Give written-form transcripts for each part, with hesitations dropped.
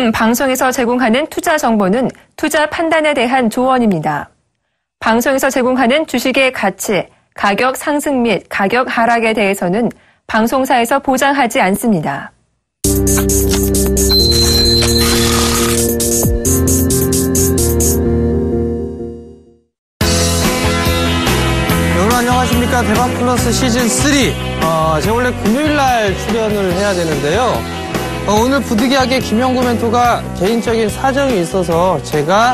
지금 방송에서 제공하는 투자 정보는 투자 판단에 대한 조언입니다. 방송에서 제공하는 주식의 가치, 가격 상승 및 가격 하락에 대해서는 방송사에서 보장하지 않습니다. 여러분 안녕하십니까. 대박플러스 시즌3. 제가 원래 금요일날 출연을 해야 되는데요. 오늘 부득이하게 김영구 멘토가 개인적인 사정이 있어서 제가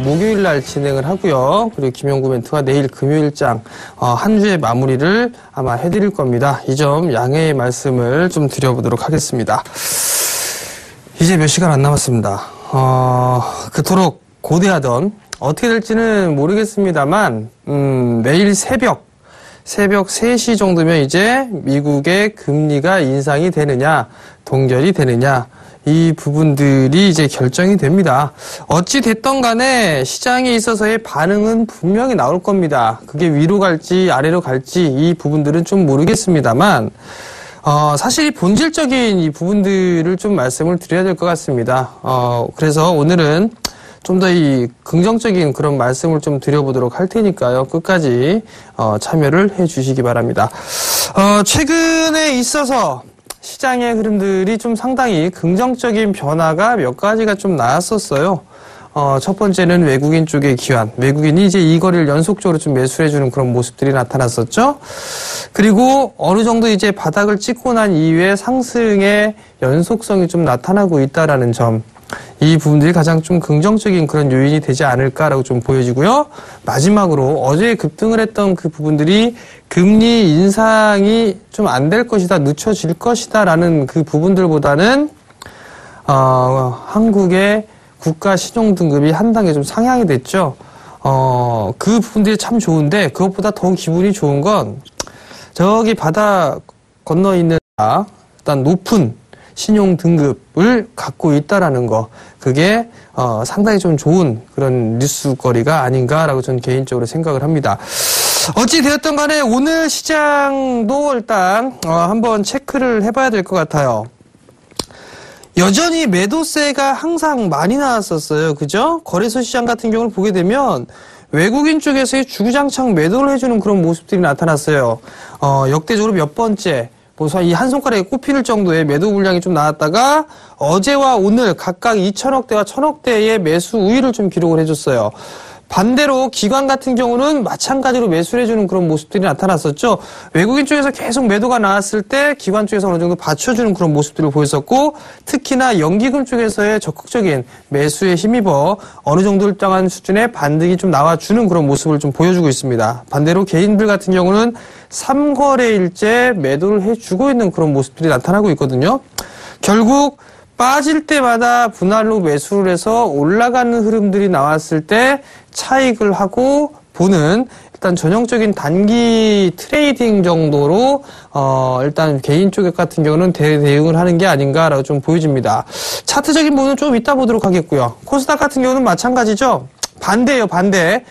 목요일날 진행을 하고요. 그리고 김영구 멘토가 내일 금요일장 한 주의 마무리를 아마 해드릴 겁니다. 이 점 양해의 말씀을 좀 드려보도록 하겠습니다. 이제 몇 시간 안 남았습니다. 그토록 고대하던 어떻게 될지는 모르겠습니다만 내일 새벽 3시 정도면 이제 미국의 금리가 인상이 되느냐 동결이 되느냐 이 부분들이 이제 결정이 됩니다. 어찌 됐던 간에 시장에 있어서의 반응은 분명히 나올 겁니다. 그게 위로 갈지 아래로 갈지 이 부분들은 좀 모르겠습니다만 사실 본질적인 이 부분들을 좀 말씀을 드려야 될 것 같습니다. 그래서 오늘은 좀 더 이 긍정적인 그런 말씀을 좀 드려보도록 할 테니까요. 끝까지 참여를 해주시기 바랍니다. 최근에 있어서 시장의 흐름들이 좀 상당히 긍정적인 변화가 몇 가지가 좀 나왔었어요. 첫 번째는 외국인 쪽의 기환. 외국인이 이제 이 거래를 연속적으로 좀 매수해주는 그런 모습들이 나타났었죠. 그리고 어느 정도 이제 바닥을 찍고 난 이후에 상승의 연속성이 좀 나타나고 있다라는 점. 이 부분들이 가장 좀 긍정적인 그런 요인이 되지 않을까라고 좀 보여지고요. 마지막으로 어제 급등을 했던 그 부분들이 금리 인상이 좀 안 될 것이다, 늦춰질 것이다라는 그 부분들보다는 한국의 국가 신용 등급이 한 단계 좀 상향이 됐죠. 그 부분들이 참 좋은데 그것보다 더 기분이 좋은 건 저기 바다 건너 있는 일단 높은 신용 등급을 갖고 있다라는 거. 그게 상당히 좀 좋은 그런 뉴스거리가 아닌가라고 저는 개인적으로 생각을 합니다. 어찌 되었던 간에 오늘 시장도 일단 한번 체크를 해봐야 될 것 같아요. 여전히 매도세가 항상 많이 나왔었어요. 그죠? 거래소 시장 같은 경우를 보게 되면 외국인 쪽에서의 주구장창 매도를 해주는 그런 모습들이 나타났어요. 역대적으로 몇 번째 이 한 손가락에 꼽힐 정도의 매도 물량이 좀 나왔다가 어제와 오늘 각각 2천억대와 1,000억대의 매수 우위를 좀 기록을 해줬어요. 반대로 기관 같은 경우는 마찬가지로 매수를 해주는 그런 모습들이 나타났었죠. 외국인 쪽에서 계속 매도가 나왔을 때 기관 쪽에서 어느 정도 받쳐주는 그런 모습들을 보였었고 특히나 연기금 쪽에서의 적극적인 매수에 힘입어 어느 정도 일정한 수준의 반등이 좀 나와주는 그런 모습을 좀 보여주고 있습니다. 반대로 개인들 같은 경우는 3거래일째 매도를 해주고 있는 그런 모습들이 나타나고 있거든요. 결국 빠질 때마다 분할로 매수를 해서 올라가는 흐름들이 나왔을 때 차익을 하고 보는 일단 전형적인 단기 트레이딩 정도로 일단 개인 쪽 같은 경우는 대응을 하는 게 아닌가라고 좀 보여집니다. 차트적인 부분은 좀 이따 보도록 하겠고요. 코스닥 같은 경우는 마찬가지죠. 반대예요, 반대.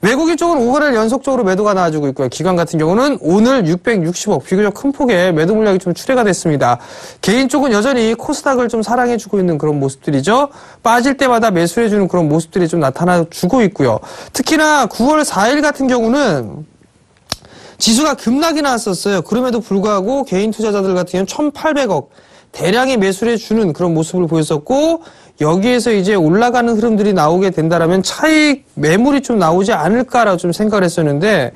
외국인 쪽은 5거래를 연속적으로 매도가 나와주고 있고요. 기관 같은 경우는 오늘 660억, 비교적 큰 폭의 매도 물량이 좀 출회가 됐습니다. 개인 쪽은 여전히 코스닥을 좀 사랑해주고 있는 그런 모습들이죠. 빠질 때마다 매수해주는 그런 모습들이 좀 나타나주고 있고요. 특히나 9월 4일 같은 경우는 지수가 급락이 나왔었어요. 그럼에도 불구하고 개인 투자자들 같은 경우는 1,800억 대량의 매수를 해주는 그런 모습을 보였었고 여기에서 이제 올라가는 흐름들이 나오게 된다라면 차익 매물이 좀 나오지 않을까라고 좀 생각을 했었는데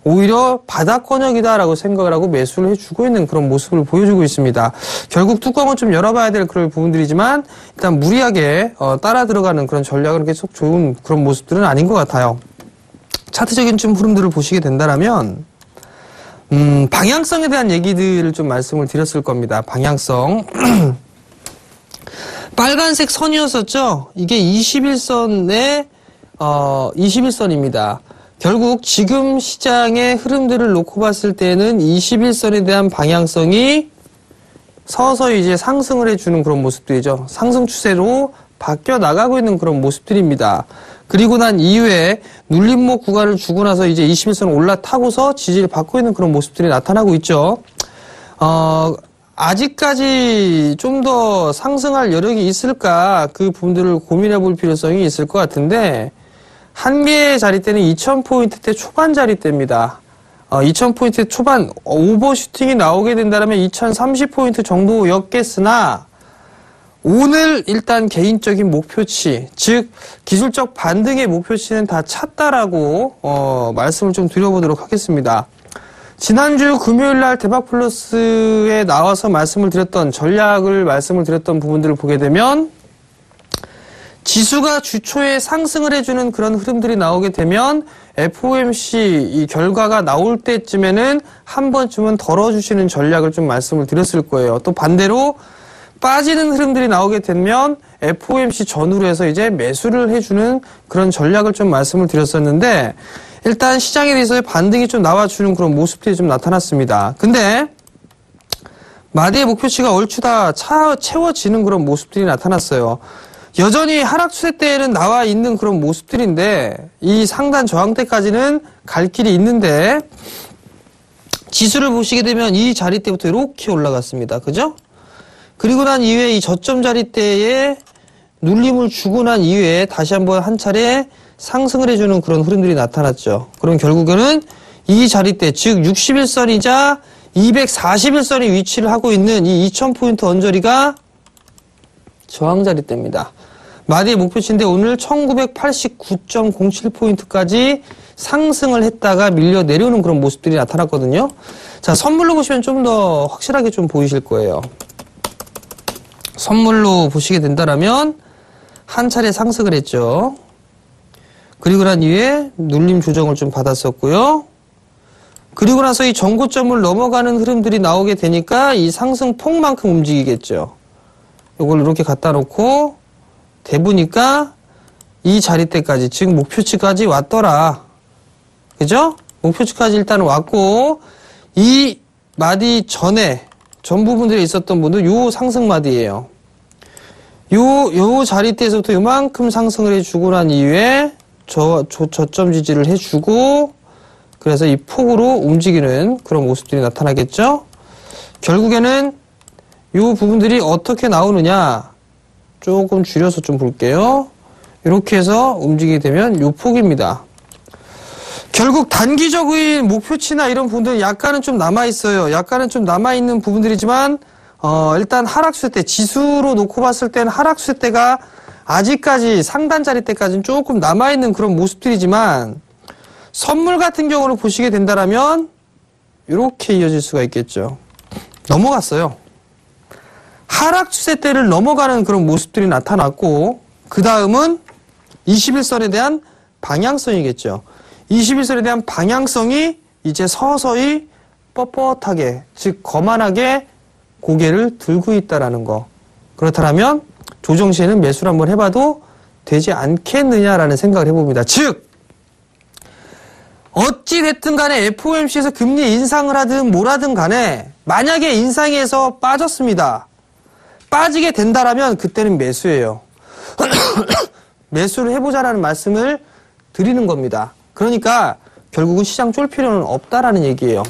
오히려 바닥권역이다라고 생각을 하고 매수를 해주고 있는 그런 모습을 보여주고 있습니다. 결국 뚜껑은 좀 열어봐야 될 그런 부분들이지만 일단 무리하게 따라 들어가는 그런 전략은 계속 좋은 그런 모습들은 아닌 것 같아요. 차트적인 좀 흐름들을 보시게 된다라면 방향성에 대한 얘기들을 좀 말씀을 드렸을 겁니다. 방향성. 빨간색 선이었었죠? 이게 21선의 21선입니다. 결국 지금 시장의 흐름들을 놓고 봤을 때는 21선에 대한 방향성이 서서히 이제 상승을 해주는 그런 모습들이죠. 상승 추세로 바뀌어 나가고 있는 그런 모습들입니다. 그리고 난 이후에 눌림목 구간을 주고 나서 이제 21선 올라타고서 지지를 받고 있는 그런 모습들이 나타나고 있죠. 아직까지 좀 더 상승할 여력이 있을까 그 부분들을 고민해 볼 필요성이 있을 것 같은데 한 개의 자리대는 2000포인트대 초반 자리대입니다. 2000포인트 초반 오버슈팅이 나오게 된다면 2030포인트 정도였겠으나 오늘 일단 개인적인 목표치, 즉 기술적 반등의 목표치는 다 찼다라고 말씀을 좀 드려보도록 하겠습니다. 지난주 금요일날 대박플러스에 나와서 말씀을 드렸던 전략을 말씀을 드렸던 부분들을 보게 되면 지수가 주초에 상승을 해주는 그런 흐름들이 나오게 되면 FOMC 이 결과가 나올 때쯤에는 한 번쯤은 덜어주시는 전략을 좀 말씀을 드렸을 거예요. 또 반대로 빠지는 흐름들이 나오게 되면 FOMC 전후로 해서 이제 매수를 해주는 그런 전략을 좀 말씀을 드렸었는데 일단 시장에 대해서의 반등이 좀 나와주는 그런 모습들이 좀 나타났습니다. 근데 마디의 목표치가 얼추 다 채워지는 그런 모습들이 나타났어요. 여전히 하락 추세대에는 나와 있는 그런 모습들인데 이 상단 저항대까지는 갈 길이 있는데 지수를 보시게 되면 이 자리대부터 이렇게 올라갔습니다. 그죠? 그리고 난 이후에 이 저점 자리대에 눌림을 주고 난 이후에 다시 한번 한 차례 상승을 해주는 그런 흐름들이 나타났죠. 그럼 결국에는 이 자리대, 즉 61선이자 241선이 위치를 하고 있는 이 2000포인트 언저리가 저항 자리대입니다. 마디의 목표치인데 오늘 1989.07포인트까지 상승을 했다가 밀려 내려오는 그런 모습들이 나타났거든요. 자, 선물로 보시면 좀 더 확실하게 좀 보이실 거예요. 선물로 보시게 된다면 한 차례 상승을 했죠. 그리고 난 이후에 눌림 조정을 좀 받았었고요. 그리고 나서 이 전고점을 넘어가는 흐름들이 나오게 되니까 이 상승폭만큼 움직이겠죠. 이걸 이렇게 갖다 놓고 대보니까 이 자리대까지, 즉 목표치까지 왔더라. 그죠? 목표치까지 일단 왔고 이 마디 전에 전 부분들에 있었던 분들 요 상승 마디예요. 요 자리대에서부터 요만큼 상승을 해주고 난 이후에 저점 지지를 해주고 그래서 이 폭으로 움직이는 그런 모습들이 나타나겠죠. 결국에는 요 부분들이 어떻게 나오느냐 조금 줄여서 좀 볼게요. 이렇게 해서 움직이게 되면 요 폭입니다. 결국 단기적인 목표치나 이런 부분들은 약간은 좀 남아있어요. 약간은 좀 남아있는 부분들이지만 일단 하락추세 때 지수로 놓고 봤을 때는 하락추세 때가 아직까지 상단 자리대까지는 조금 남아있는 그런 모습들이지만 선물 같은 경우를 보시게 된다면 이렇게 이어질 수가 있겠죠. 넘어갔어요. 하락 추세대를 넘어가는 그런 모습들이 나타났고 그 다음은 21선에 대한 방향성이겠죠. 21선에 대한 방향성이 이제 서서히 뻣뻣하게, 즉 거만하게 고개를 들고 있다라는 거. 그렇다면 조정 시에는 매수를 한번 해봐도 되지 않겠느냐라는 생각을 해봅니다. 즉 어찌 됐든 간에 FOMC에서 금리 인상을 하든 뭐라든 간에 만약에 인상에서 빠졌습니다. 빠지게 된다라면 그때는 매수예요. 매수를 해보자라는 말씀을 드리는 겁니다. 그러니까 결국은 시장 쫄 필요는 없다라는 얘기예요.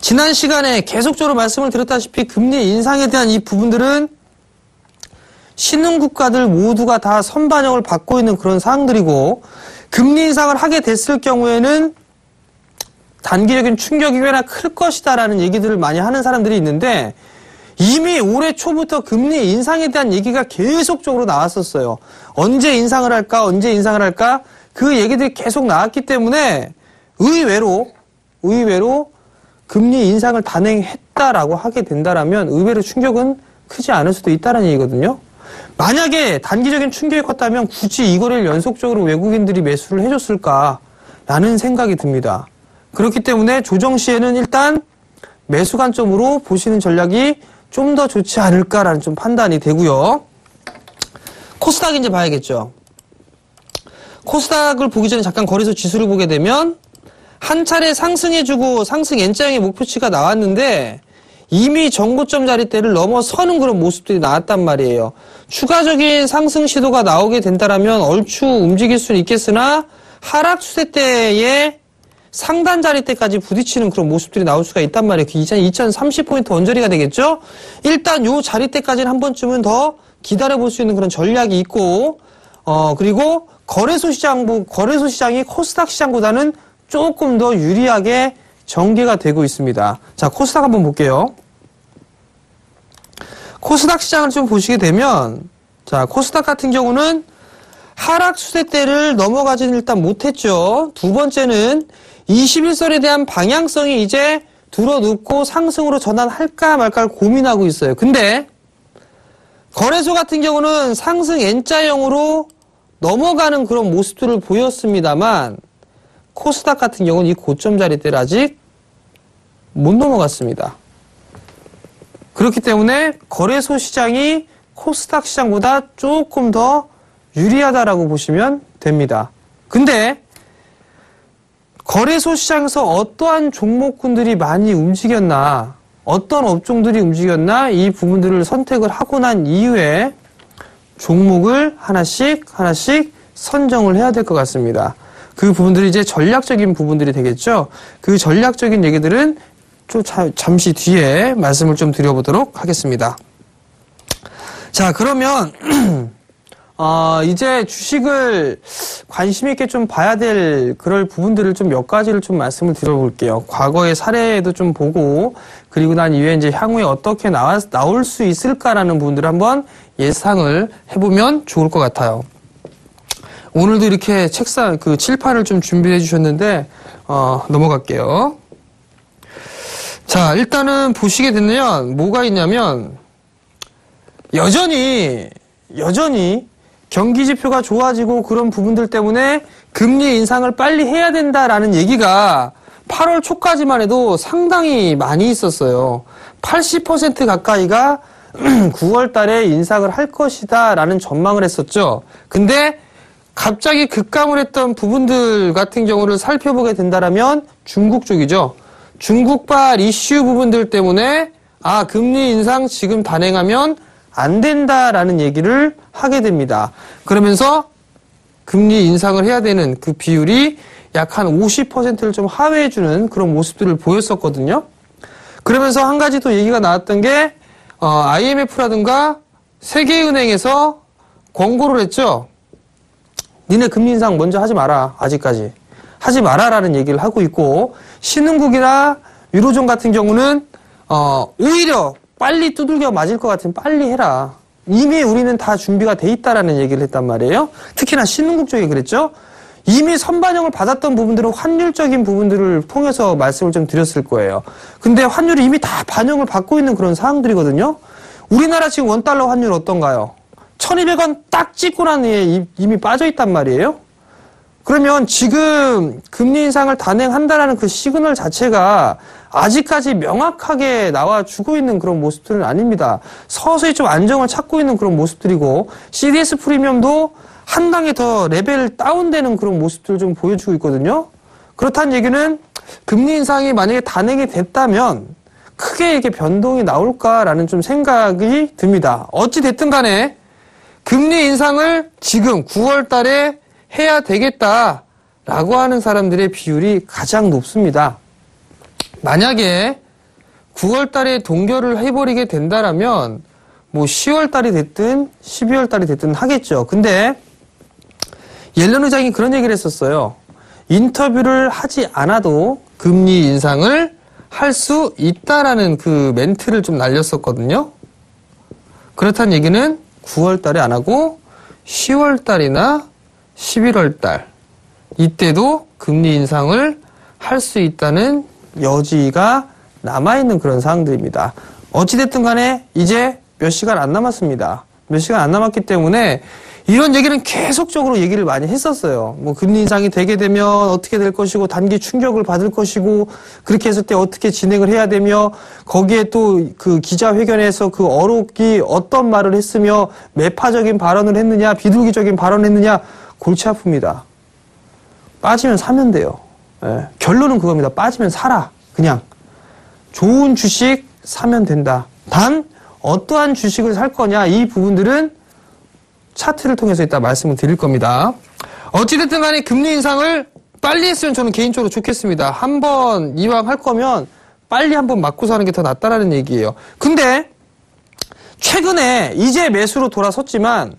지난 시간에 계속적으로 말씀을 드렸다시피 금리 인상에 대한 이 부분들은 신흥국가들 모두가 다 선반영을 받고 있는 그런 사항들이고 금리 인상을 하게 됐을 경우에는 단기적인 충격이 꽤나 클 것이다라는 얘기들을 많이 하는 사람들이 있는데 이미 올해 초부터 금리 인상에 대한 얘기가 계속적으로 나왔었어요. 언제 인상을 할까? 언제 인상을 할까? 그 얘기들이 계속 나왔기 때문에 의외로 금리 인상을 단행했다라고 하게 된다라면 의외로 충격은 크지 않을 수도 있다는 얘기거든요. 만약에 단기적인 충격이 컸다면 굳이 이거를 연속적으로 외국인들이 매수를 해줬을까라는 생각이 듭니다. 그렇기 때문에 조정 시에는 일단 매수 관점으로 보시는 전략이 좀 더 좋지 않을까라는 좀 판단이 되고요. 코스닥 이제 봐야겠죠. 코스닥을 보기 전에 잠깐 거래소 지수를 보게 되면 한 차례 상승해주고 상승 N자형의 목표치가 나왔는데 이미 전고점 자리대를 넘어서는 그런 모습들이 나왔단 말이에요. 추가적인 상승 시도가 나오게 된다면 얼추 움직일 수는 있겠으나 하락 추세 때에 상단 자리대까지 부딪히는 그런 모습들이 나올 수가 있단 말이에요. 그 2030포인트 언저리가 되겠죠? 일단 요 자리대까지는 한 번쯤은 더 기다려볼 수 있는 그런 전략이 있고, 그리고 거래소 시장이 코스닥 시장보다는 조금 더 유리하게 전개가 되고 있습니다. 자, 코스닥 한번 볼게요. 코스닥 시장을 좀 보시게 되면, 자, 코스닥 같은 경우는 하락 수세대를 넘어가지는 일단 못했죠. 두 번째는 21선에 대한 방향성이 이제 들어눕고 상승으로 전환할까 말까를 고민하고 있어요. 근데 거래소 같은 경우는 상승 N자형으로 넘어가는 그런 모습들을 보였습니다만 코스닥 같은 경우는 이 고점 자리대를 아직 못 넘어갔습니다. 그렇기 때문에 거래소 시장이 코스닥 시장보다 조금 더 유리하다라고 보시면 됩니다. 근데 거래소 시장에서 어떠한 종목군들이 많이 움직였나, 어떤 업종들이 움직였나, 이 부분들을 선택을 하고 난 이후에 종목을 하나씩 선정을 해야 될 것 같습니다. 그 부분들이 이제 전략적인 부분들이 되겠죠. 그 전략적인 얘기들은 좀 잠시 뒤에 말씀을 좀 드려보도록 하겠습니다. 자, 그러면 이제 주식을 관심 있게 좀 봐야 될 그럴 부분들을 좀 몇 가지를 좀 말씀을 드려볼게요. 과거의 사례도 좀 보고, 그리고 난 이후에 이제 향후에 어떻게 나올 수 있을까라는 부분들을 한번 예상을 해보면 좋을 것 같아요. 오늘도 이렇게 책상, 칠판을 좀 준비해 주셨는데, 넘어갈게요. 자, 일단은 보시게 되면 뭐가 있냐면, 여전히 경기 지표가 좋아지고 그런 부분들 때문에 금리 인상을 빨리 해야 된다라는 얘기가 8월 초까지만 해도 상당히 많이 있었어요. 80% 가까이가 9월 달에 인상을 할 것이다 라는 전망을 했었죠. 근데 갑자기 급감을 했던 부분들 같은 경우를 살펴보게 된다라면 중국 쪽이죠. 중국발 이슈 부분들 때문에 금리 인상 지금 단행하면 안 된다라는 얘기를 하게 됩니다. 그러면서 금리 인상을 해야 되는 그 비율이 약 한 50%를 좀 하회해주는 그런 모습들을 보였었거든요. 그러면서 한 가지 또 얘기가 나왔던 게 IMF라든가 세계은행에서 권고를 했죠. 니네 금리 인상 먼저 하지 마라. 아직까지. 하지 마라라는 얘기를 하고 있고, 신흥국이나 유로존 같은 경우는 오히려 빨리 두들겨 맞을 것 같으면 빨리 해라. 이미 우리는 다 준비가 돼 있다라는 얘기를 했단 말이에요. 특히나 신흥국 쪽에 그랬죠. 이미 선반영을 받았던 부분들은 환율적인 부분들을 통해서 말씀을 좀 드렸을 거예요. 근데 환율이 이미 다 반영을 받고 있는 그런 상황들이거든요. 우리나라 지금 원달러 환율 어떤가요? 1200원 딱 찍고 난 후에 이미 빠져 있단 말이에요. 그러면 지금 금리 인상을 단행한다라는 그 시그널 자체가 아직까지 명확하게 나와주고 있는 그런 모습들은 아닙니다. 서서히 좀 안정을 찾고 있는 그런 모습들이고, CDS 프리미엄도 한 단계 더 레벨 다운되는 그런 모습들을 좀 보여주고 있거든요. 그렇다는 얘기는 금리 인상이 만약에 단행이 됐다면 크게 이렇게 변동이 나올까라는 좀 생각이 듭니다. 어찌 됐든 간에 금리 인상을 지금 9월 달에 해야 되겠다라고 하는 사람들의 비율이 가장 높습니다. 만약에 9월 달에 동결을 해버리게 된다라면 뭐 10월 달이 됐든 12월 달이 됐든 하겠죠. 근데 옐런 의장이 그런 얘기를 했었어요. 인터뷰를 하지 않아도 금리 인상을 할 수 있다라는 그 멘트를 좀 날렸었거든요. 그렇다는 얘기는 9월 달에 안 하고 10월 달이나 11월 달 이때도 금리 인상을 할 수 있다는 여지가 남아있는 그런 상황들입니다. 어찌됐든 간에 이제 몇 시간 안 남았습니다. 몇 시간 안 남았기 때문에 이런 얘기는 계속적으로 얘기를 많이 했었어요. 뭐 금리 인상이 되게 되면 어떻게 될 것이고, 단기 충격을 받을 것이고, 그렇게 했을 때 어떻게 진행을 해야 되며, 거기에 또 그 기자회견에서 그 어록이 어떤 말을 했으며, 매파적인 발언을 했느냐, 비둘기적인 발언을 했느냐, 골치 아픕니다. 빠지면 사면 돼요. 예, 결론은 그겁니다. 빠지면 사라. 그냥 좋은 주식 사면 된다. 단 어떠한 주식을 살 거냐, 이 부분들은 차트를 통해서 이따 말씀을 드릴 겁니다. 어찌됐든 간에 금리 인상을 빨리 했으면 저는 개인적으로 좋겠습니다. 한번 이왕 할 거면 빨리 한번 맞고 사는 게 더 낫다라는 얘기예요. 근데 최근에 이제 매수로 돌아섰지만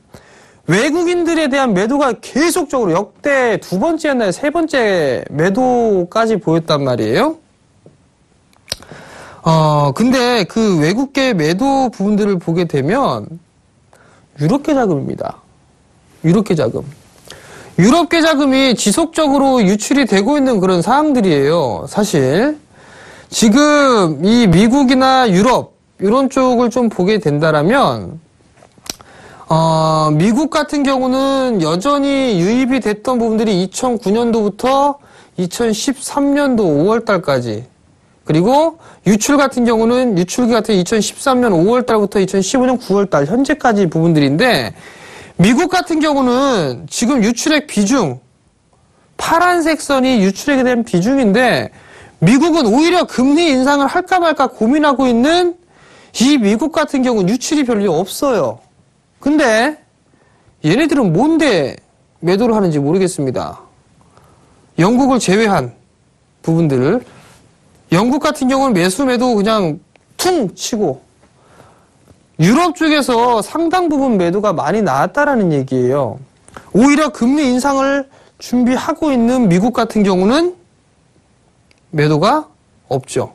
외국인들에 대한 매도가 계속적으로 역대 두 번째였나요? 세 번째 매도까지 보였단 말이에요. 근데 그 외국계 매도 부분들을 보게 되면 유럽계 자금입니다. 유럽계 자금. 유럽계 자금이 지속적으로 유출이 되고 있는 그런 상황들이에요. 사실. 지금 이 미국이나 유럽, 이런 쪽을 좀 보게 된다라면, 미국 같은 경우는 여전히 유입이 됐던 부분들이 2009년도부터 2013년도 5월달까지, 그리고 유출 같은 경우는 유출기 같은 2013년 5월달부터 2015년 9월달 현재까지 부분들인데, 미국 같은 경우는 지금 유출액 비중, 파란색 선이 유출액에 대한 비중인데, 미국은 오히려 금리 인상을 할까 말까 고민하고 있는 이 미국 같은 경우는 유출이 별로 없어요. 근데 얘네들은 뭔데 매도를 하는지 모르겠습니다. 영국을 제외한 부분들을, 영국 같은 경우는 매수 매도 그냥 퉁 치고 유럽 쪽에서 상당 부분 매도가 많이 나왔다라는 얘기예요. 오히려 금리 인상을 준비하고 있는 미국 같은 경우는 매도가 없죠.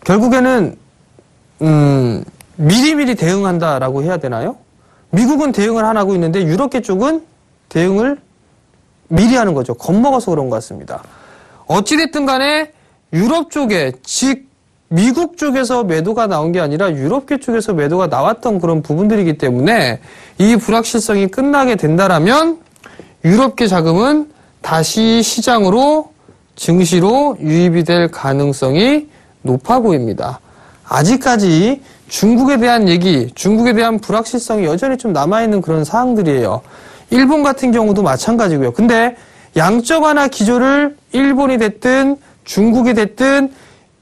결국에는 미리미리 대응한다라고 해야 되나요? 미국은 대응을 안 하고 있는데 유럽계 쪽은 대응을 미리 하는 거죠. 겁먹어서 그런 것 같습니다. 어찌됐든 간에 유럽 쪽에, 즉 미국 쪽에서 매도가 나온 게 아니라 유럽계 쪽에서 매도가 나왔던 그런 부분들이기 때문에 이 불확실성이 끝나게 된다라면 유럽계 자금은 다시 시장으로, 증시로 유입이 될 가능성이 높아 보입니다. 아직까지 중국에 대한 얘기, 중국에 대한 불확실성이 여전히 좀 남아있는 그런 사항들이에요. 일본 같은 경우도 마찬가지고요. 근데 양적 완화 기조를 일본이 됐든 중국이 됐든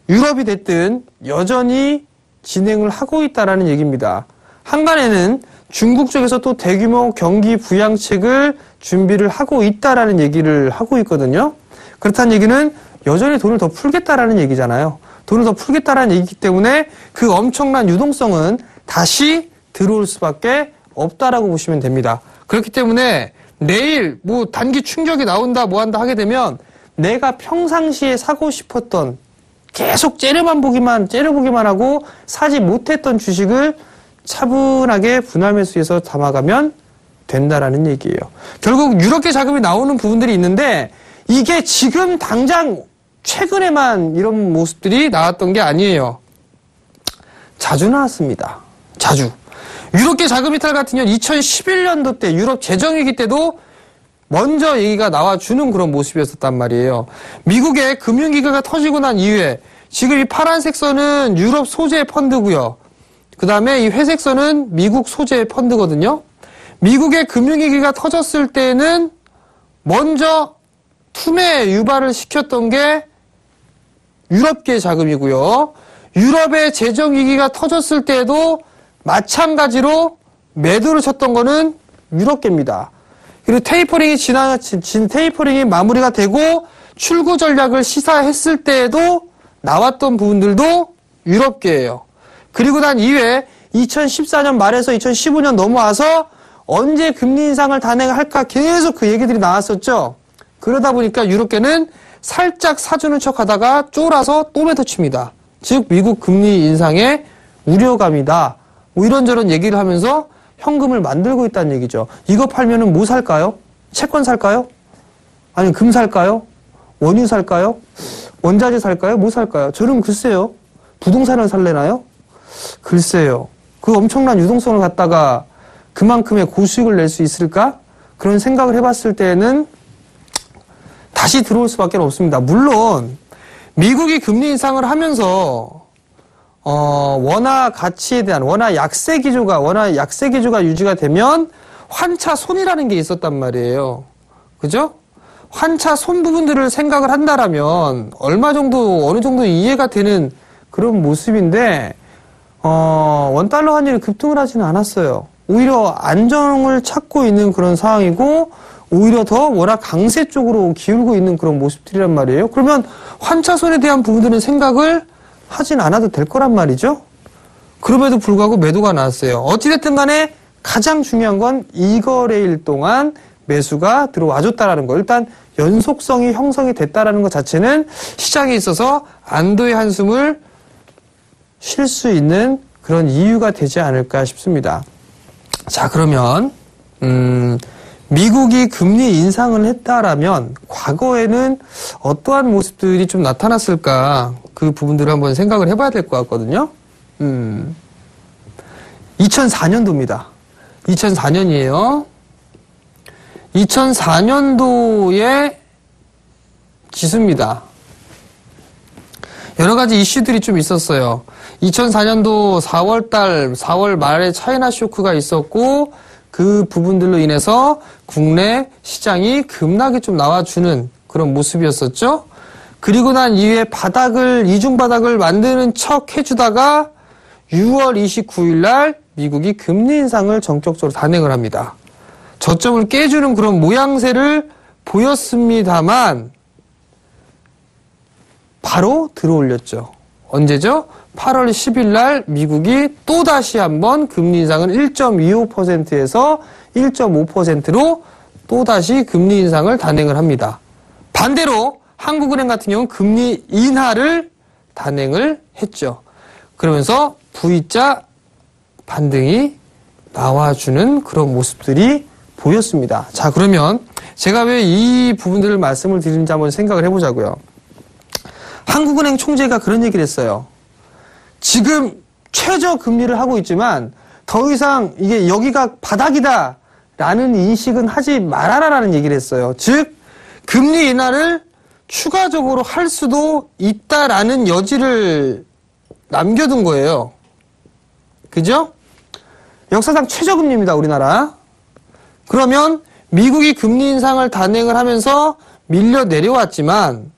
유럽이 됐든 여전히 진행을 하고 있다라는 얘기입니다. 한간에는 중국 쪽에서 또 대규모 경기 부양책을 준비를 하고 있다라는 얘기를 하고 있거든요. 그렇다는 얘기는 여전히 돈을 더 풀겠다라는 얘기잖아요. 돈을 더 풀겠다라는 얘기이기 때문에 그 엄청난 유동성은 다시 들어올 수밖에 없다라고 보시면 됩니다. 그렇기 때문에 내일 뭐 단기 충격이 나온다 뭐 한다 하게 되면 내가 평상시에 사고 싶었던, 계속 째려보기만 하고 사지 못했던 주식을 차분하게 분할 매수해서 담아가면 된다라는 얘기예요. 결국 유럽계 자금이 나오는 부분들이 있는데 이게 지금 당장 최근에만 이런 모습들이 나왔던 게 아니에요. 자주 나왔습니다. 자주. 유럽계 자금 이탈 같은 경우는 2011년도 때 유럽 재정위기 때도 먼저 얘기가 나와주는 그런 모습이었단 말이에요. 미국의 금융위기가 터지고 난 이후에 지금 이 파란색 선은 유럽 소재 펀드고요. 그 다음에 이 회색 선은 미국 소재 펀드거든요. 미국의 금융위기가 터졌을 때는 먼저 투매 유발을 시켰던 게 유럽계 자금이고요. 유럽의 재정위기가 터졌을 때에도 마찬가지로 매도를 쳤던 거는 유럽계입니다. 그리고 테이퍼링이 마무리가 되고 출구 전략을 시사했을 때에도 나왔던 부분들도 유럽계예요. 그리고 난 이후에 2014년 말에서 2015년 넘어와서 언제 금리 인상을 단행할까 계속 그 얘기들이 나왔었죠. 그러다 보니까 유럽계는 살짝 사주는 척 하다가 쫄아서 또 매도 칩니다. 즉 미국 금리 인상의 우려감이다. 뭐 이런저런 얘기를 하면서 현금을 만들고 있다는 얘기죠. 이거 팔면은 뭐 살까요? 채권 살까요? 아니면 금 살까요? 원유 살까요? 원자재 살까요? 뭐 살까요? 저는 글쎄요. 부동산을 살래나요? 글쎄요. 그 엄청난 유동성을 갖다가 그만큼의 고수익을 낼 수 있을까? 그런 생각을 해봤을 때는 다시 들어올 수밖에 없습니다. 물론 미국이 금리 인상을 하면서 원화 가치에 대한 원화 약세 기조가 유지가 되면 환차 손이라는 게 있었단 말이에요. 그죠? 환차 손 부분들을 생각을 한다라면 어느 정도 이해가 되는 그런 모습인데 원달러 환율이 급등을 하지는 않았어요. 오히려 안정을 찾고 있는 그런 상황이고 오히려 더 워낙 강세 쪽으로 기울고 있는 그런 모습들이란 말이에요. 그러면 환차손에 대한 부분들은 생각을 하진 않아도 될 거란 말이죠. 그럼에도 불구하고 매도가 나왔어요. 어찌됐든 간에 가장 중요한 건 이거래일 동안 매수가 들어와줬다라는 거. 일단 연속성이 형성이 됐다라는 것 자체는 시장에 있어서 안도의 한숨을 쉴 수 있는 그런 이유가 되지 않을까 싶습니다. 자, 그러면 미국이 금리 인상을 했다라면 과거에는 어떠한 모습들이 좀 나타났을까, 그 부분들을 한번 생각을 해봐야 될 것 같거든요. 2004년도입니다. 2004년이에요. 2004년도의 지수입니다. 여러 가지 이슈들이 좀 있었어요. 2004년도 4월 말에 차이나 쇼크가 있었고, 그 부분들로 인해서 국내 시장이 급락이 좀 나와주는 그런 모습이었었죠. 그리고 난 이후에 이중 바닥을 만드는 척 해주다가 6월 29일 날 미국이 금리 인상을 전격적으로 단행을 합니다. 저점을 깨주는 그런 모양새를 보였습니다만 바로 들어올렸죠. 언제죠? 8월 10일 날 미국이 또다시 한번 금리 인상을 1.25%에서 1.5%로 또다시 금리 인상을 단행을 합니다. 반대로 한국은행 같은 경우는 금리 인하를 단행을 했죠. 그러면서 V자 반등이 나와주는 그런 모습들이 보였습니다. 자, 그러면 제가 왜 이 부분들을 말씀을 드리는지 한번 생각을 해보자고요. 한국은행 총재가 그런 얘기를 했어요. 지금 최저 금리를 하고 있지만 더 이상 이게 여기가 바닥이다 라는 인식은 하지 말아라라는 얘기를 했어요. 즉 금리 인하를 추가적으로 할 수도 있다라는 여지를 남겨둔 거예요. 그죠? 역사상 최저금리입니다, 우리나라. 그러면 미국이 금리 인상을 단행을 하면서 밀려 내려왔지만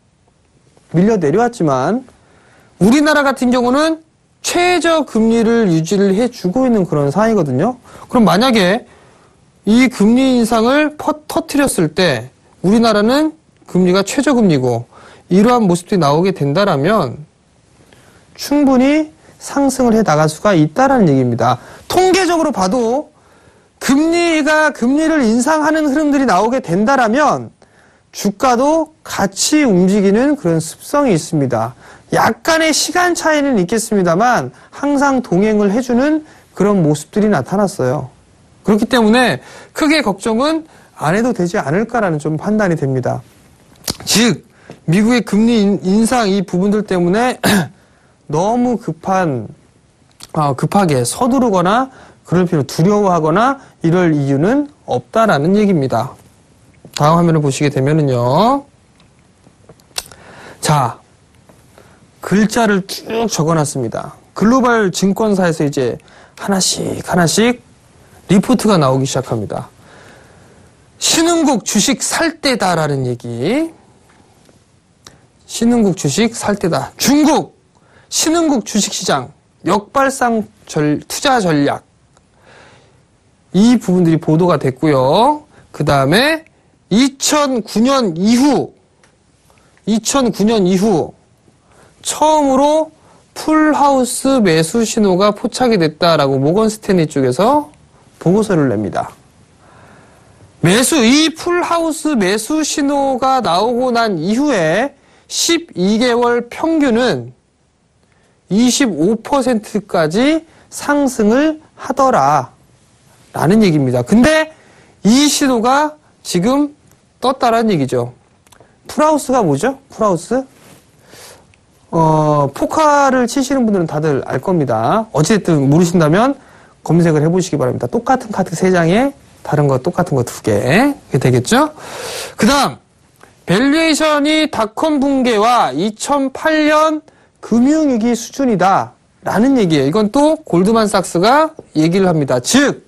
우리나라 같은 경우는 최저금리를 유지를 해주고 있는 그런 상황이거든요. 그럼 만약에 이 금리 인상을 터뜨렸을 때 우리나라는 금리가 최저금리고 이러한 모습들이 나오게 된다라면 충분히 상승을 해 나갈 수가 있다라는 얘기입니다. 통계적으로 봐도 금리를 인상하는 흐름들이 나오게 된다라면 주가도 같이 움직이는 그런 습성이 있습니다. 약간의 시간 차이는 있겠습니다만 항상 동행을 해주는 그런 모습들이 나타났어요. 그렇기 때문에 크게 걱정은 안 해도 되지 않을까라는 좀 판단이 됩니다. 즉 미국의 금리 인상 이 부분들 때문에 너무 급하게 서두르거나 그럴 필요 두려워하거나 이럴 이유는 없다라는 얘기입니다. 다음 화면을 보시게 되면은요. 자, 글자를 쭉 적어놨습니다. 글로벌 증권사에서 이제 하나씩 리포트가 나오기 시작합니다. 신흥국 주식 살 때다라는 얘기. 신흥국 주식 살 때다. 중국 신흥국 주식시장 역발상 투자 전략. 이 부분들이 보도가 됐고요. 그 다음에 2009년 이후 처음으로 풀하우스 매수 신호가 포착이 됐다라고 모건 스탠리 쪽에서 보고서를 냅니다. 이 풀하우스 매수 신호가 나오고 난 이후에 12개월 평균은 25%까지 상승을 하더라 라는 얘기입니다. 근데 이 신호가 지금 떴다라는 얘기죠. 풀하우스가 뭐죠? 풀하우스? 포카를 치시는 분들은 다들 알 겁니다. 어찌됐든 모르신다면 검색을 해보시기 바랍니다. 똑같은 카드 3장에 다른 거 똑같은 거 2개. 이게 되겠죠? 그 다음, 밸류에이션이 닷컴 붕괴와 2008년 금융위기 수준이다 라는 얘기예요. 이건 또 골드만삭스가 얘기를 합니다. 즉,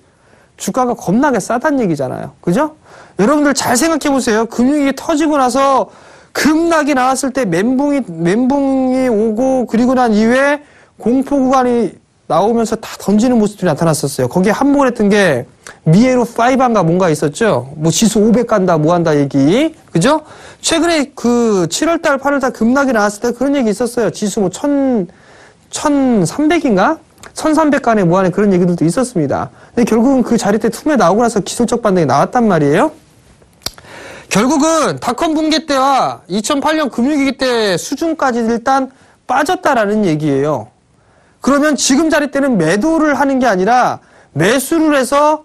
주가가 겁나게 싸다는 얘기잖아요. 그죠? 여러분들 잘 생각해 보세요. 금융위기 터지고 나서 급락이 나왔을 때 멘붕이 오고 그리고 난 이후에 공포 구간이 나오면서 다 던지는 모습들이 나타났었어요. 거기에 한몫을 했던 게 미에로 5인가 뭔가 있었죠. 뭐 지수 500 간다, 뭐 한다 얘기. 그죠? 최근에 그 7월달, 8월달 급락이 나왔을 때 그런 얘기 있었어요. 지수 뭐 1300인가? 1300 간에 뭐 하는 그런 얘기들도 있었습니다. 근데 결국은 그 자리 때 툼에 나오고 나서 기술적 반등이 나왔단 말이에요. 결국은 닷컴 붕괴 때와 2008년 금융위기 때 수준까지 일단 빠졌다라는 얘기예요. 그러면 지금 자리 때는 매도를 하는 게 아니라 매수를 해서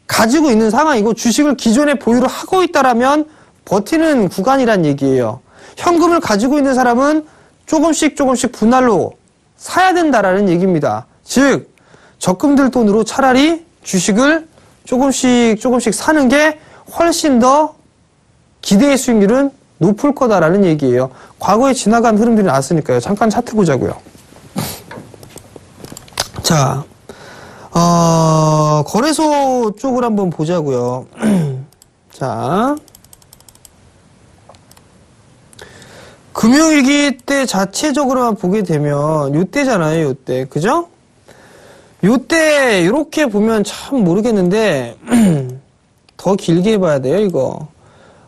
가지고 있는 상황이고 주식을 기존에 보유를 하고 있다라면 버티는 구간이란 얘기예요. 현금을 가지고 있는 사람은 조금씩 분할로 사야 된다라는 얘기입니다. 즉 적금 들 돈으로 차라리 주식을 조금씩 사는 게 훨씬 더 기대의 수익률은 높을 거다라는 얘기예요. 과거에 지나간 흐름들이 나왔으니까요. 잠깐 차트 보자고요. 자, 거래소 쪽을 한번 보자고요. 자, 금융위기 때 자체적으로만 보게 되면 요때잖아요, 요때. 그죠? 요때 이렇게 보면 참 모르겠는데 더 길게 봐야 돼요, 이거.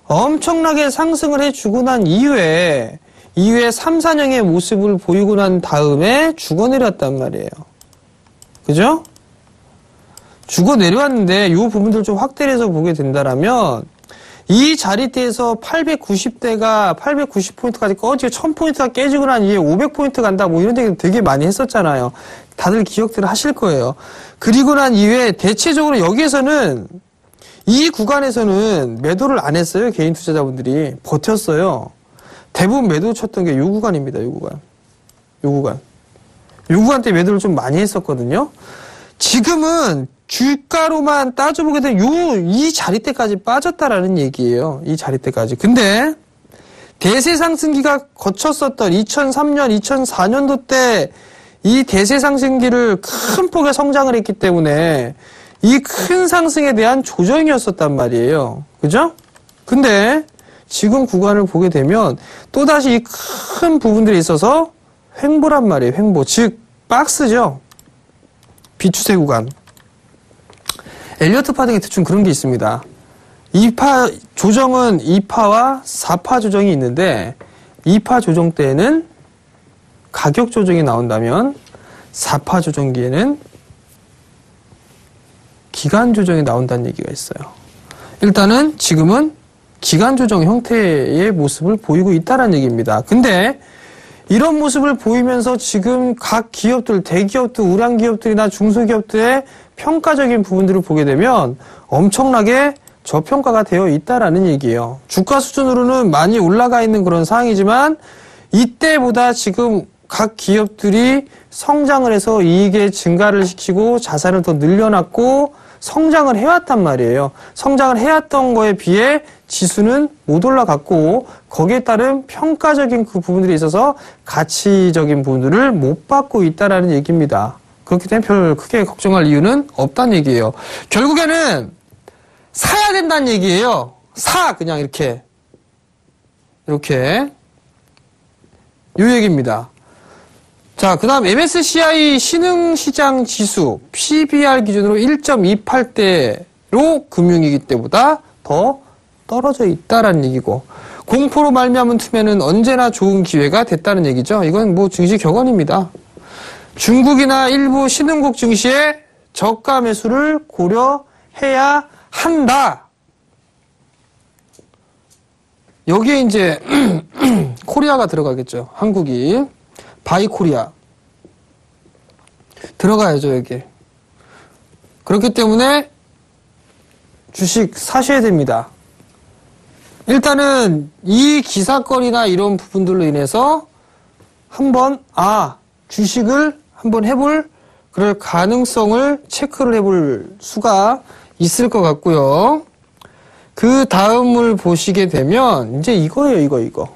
엄청나게 상승을 해주고 난 이후에 3, 4년의 모습을 보이고 난 다음에 죽어 내렸단 말이에요. 그죠? 죽어 내려왔는데 이 부분들 좀 확대를 해서 보게 된다라면 이 자리대에서 890대가 890포인트까지 꺼지고 1000포인트가 깨지고 난 이후에 500포인트 간다 뭐 이런 얘기 되게 많이 했었잖아요. 다들 기억들을 하실 거예요. 그리고 난 이후에 대체적으로 여기에서는 이 구간에서는 매도를 안 했어요. 개인 투자자분들이 버텼어요. 대부분 매도 쳤던 게 이 구간입니다. 이 구간 때 매도를 좀 많이 했었거든요. 지금은 주가로만 따져보게 되면 이 자리대까지 빠졌다라는 얘기예요. 이 자리대까지. 근데 대세 상승기가 거쳤었던 2003년, 2004년도 때 이 대세 상승기를 큰 폭의 성장을 했기 때문에 이 큰 상승에 대한 조정이었었단 말이에요. 그죠? 근데 지금 구간을 보게 되면 또다시 이 큰 부분들이 있어서 횡보란 말이에요. 횡보. 즉 박스죠. 비추세 구간. 엘리어트 파동이 대충 그런 게 있습니다. 2파 조정은 2파와 4파 조정이 있는데 2파 조정 때에는 가격 조정이 나온다면 4파 조정기에는 기간 조정이 나온다는 얘기가 있어요. 일단은 지금은 기간 조정 형태의 모습을 보이고 있다는 얘기입니다. 근데 이런 모습을 보이면서 지금 각 기업들, 대기업들, 우량 기업들이나 중소기업들의 평가적인 부분들을 보게 되면 엄청나게 저평가가 되어 있다라는 얘기예요. 주가 수준으로는 많이 올라가 있는 그런 상황이지만 이때보다 지금 각 기업들이 성장을 해서 이익의 증가를 시키고 자산을 더 늘려놨고 성장을 해왔단 말이에요. 성장을 해왔던 거에 비해 지수는 못 올라갔고 거기에 따른 평가적인 그 부분들이 있어서 가치적인 부분들을 못 받고 있다라는 얘기입니다. 그렇기 때문에 별 크게 걱정할 이유는 없다는 얘기예요. 결국에는 사야 된다는 얘기예요. 그냥 이렇게 요 얘기입니다. 자, 그 다음 MSCI 신흥시장 지수 PBR 기준으로 1.28대로 금융위기 때보다 더 떨어져 있다라는 얘기고 공포로 말미암은 틈에는 언제나 좋은 기회가 됐다는 얘기죠. 이건 뭐 증시 격언입니다. 중국이나 일부 신흥국 증시의 저가 매수를 고려해야 한다. 여기에 이제 코리아가 들어가겠죠. 한국이. 바이코리아. 들어가야죠, 여기. 그렇기 때문에 주식 사셔야 됩니다. 일단은 이 기사거리나 이런 부분들로 인해서 한번 주식을 한번 해볼 그럴 가능성을 체크를 해볼 수가 있을 것 같고요. 그 다음을 보시게 되면 이제 이거예요, 이거.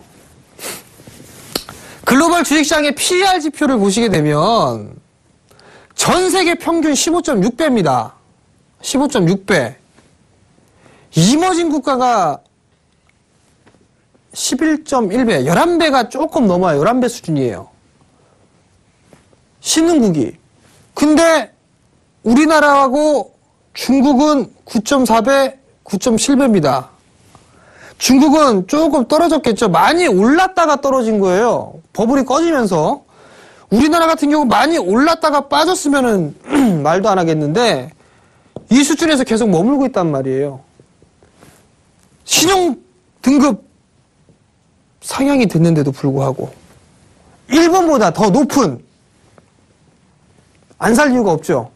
글로벌 주식시장의 PER 지표를 보시게 되면 전 세계 평균 15.6배입니다. 15.6배. 이머징 국가가 11.1배, 11배가 조금 넘어요. 11배 수준이에요. 신흥국이. 근데 우리나라하고 중국은 9.4배, 9.7배입니다. 중국은 조금 떨어졌겠죠. 많이 올랐다가 떨어진 거예요. 버블이 꺼지면서. 우리나라 같은 경우 많이 올랐다가 빠졌으면은 말도 안 하겠는데 이 수준에서 계속 머물고 있단 말이에요. 신용 등급 상향이 됐는데도 불구하고 일본보다 더 높은, 안 살 이유가 없죠.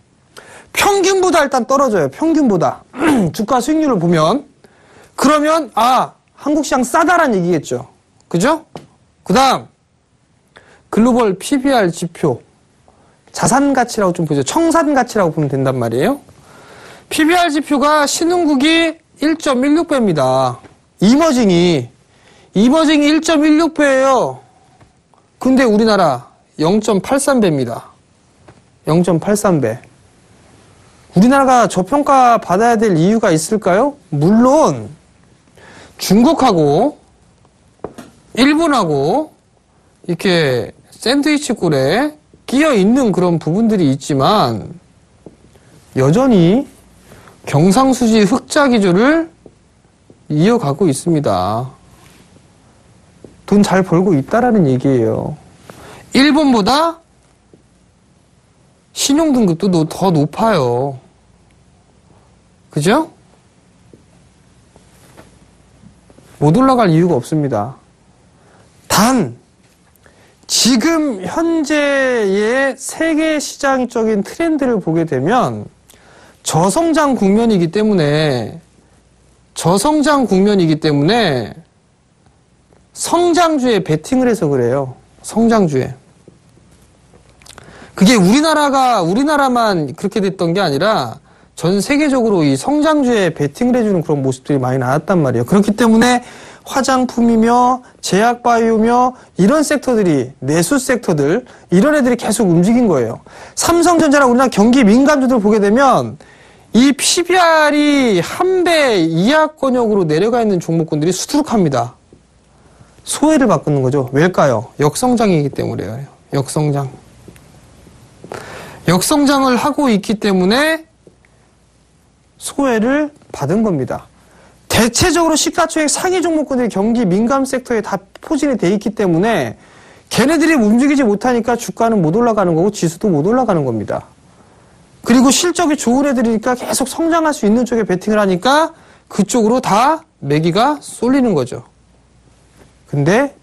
평균보다 일단 떨어져요. 평균보다. 주가 수익률을 보면. 그러면 한국 시장 싸다란 얘기겠죠. 그죠? 그 다음 글로벌 PBR 지표, 자산가치라고 좀 보죠. 청산가치라고 보면 된단 말이에요. PBR 지표가 신흥국이 1.16배입니다. 이머징이 1.16배예요. 근데 우리나라 0.83배입니다. 0.83배. 우리나라가 저평가 받아야 될 이유가 있을까요? 물론 중국하고 일본하고 이렇게 샌드위치 꼴에 끼어 있는 그런 부분들이 있지만 여전히 경상수지 흑자 기조를 이어가고 있습니다. 돈 잘 벌고 있다라는 얘기예요. 일본보다 신용등급도 더 높아요. 그죠? 못 올라갈 이유가 없습니다. 단 지금 현재의 세계 시장적인 트렌드를 보게 되면 저성장 국면이기 때문에 성장주에 베팅을 해서 그래요. 성장주에. 그게 우리나라만 그렇게 됐던 게 아니라 전 세계적으로 이 성장주에 베팅을 해주는 그런 모습들이 많이 나왔단 말이에요. 그렇기 때문에 화장품이며 제약바이오며 이런 섹터들이, 내수 섹터들, 이런 애들이 계속 움직인 거예요. 삼성전자나 우리나라 경기 민감주들 보게 되면 이 PBR이 1배 이하권역으로 내려가 있는 종목군들이 수두룩합니다. 소외를 받는 거죠. 왜일까요? 역성장이기 때문이에요. 역성장을 하고 있기 때문에 소외를 받은 겁니다. 대체적으로 시가총액 상위 종목군들이 경기 민감 섹터에 다 포진이 돼 있기 때문에 걔네들이 움직이지 못하니까 주가는 못 올라가는 거고 지수도 못 올라가는 겁니다. 그리고 실적이 좋은 애들이니까 계속 성장할 수 있는 쪽에 베팅을 하니까 그쪽으로 다 매기가 쏠리는 거죠. 근데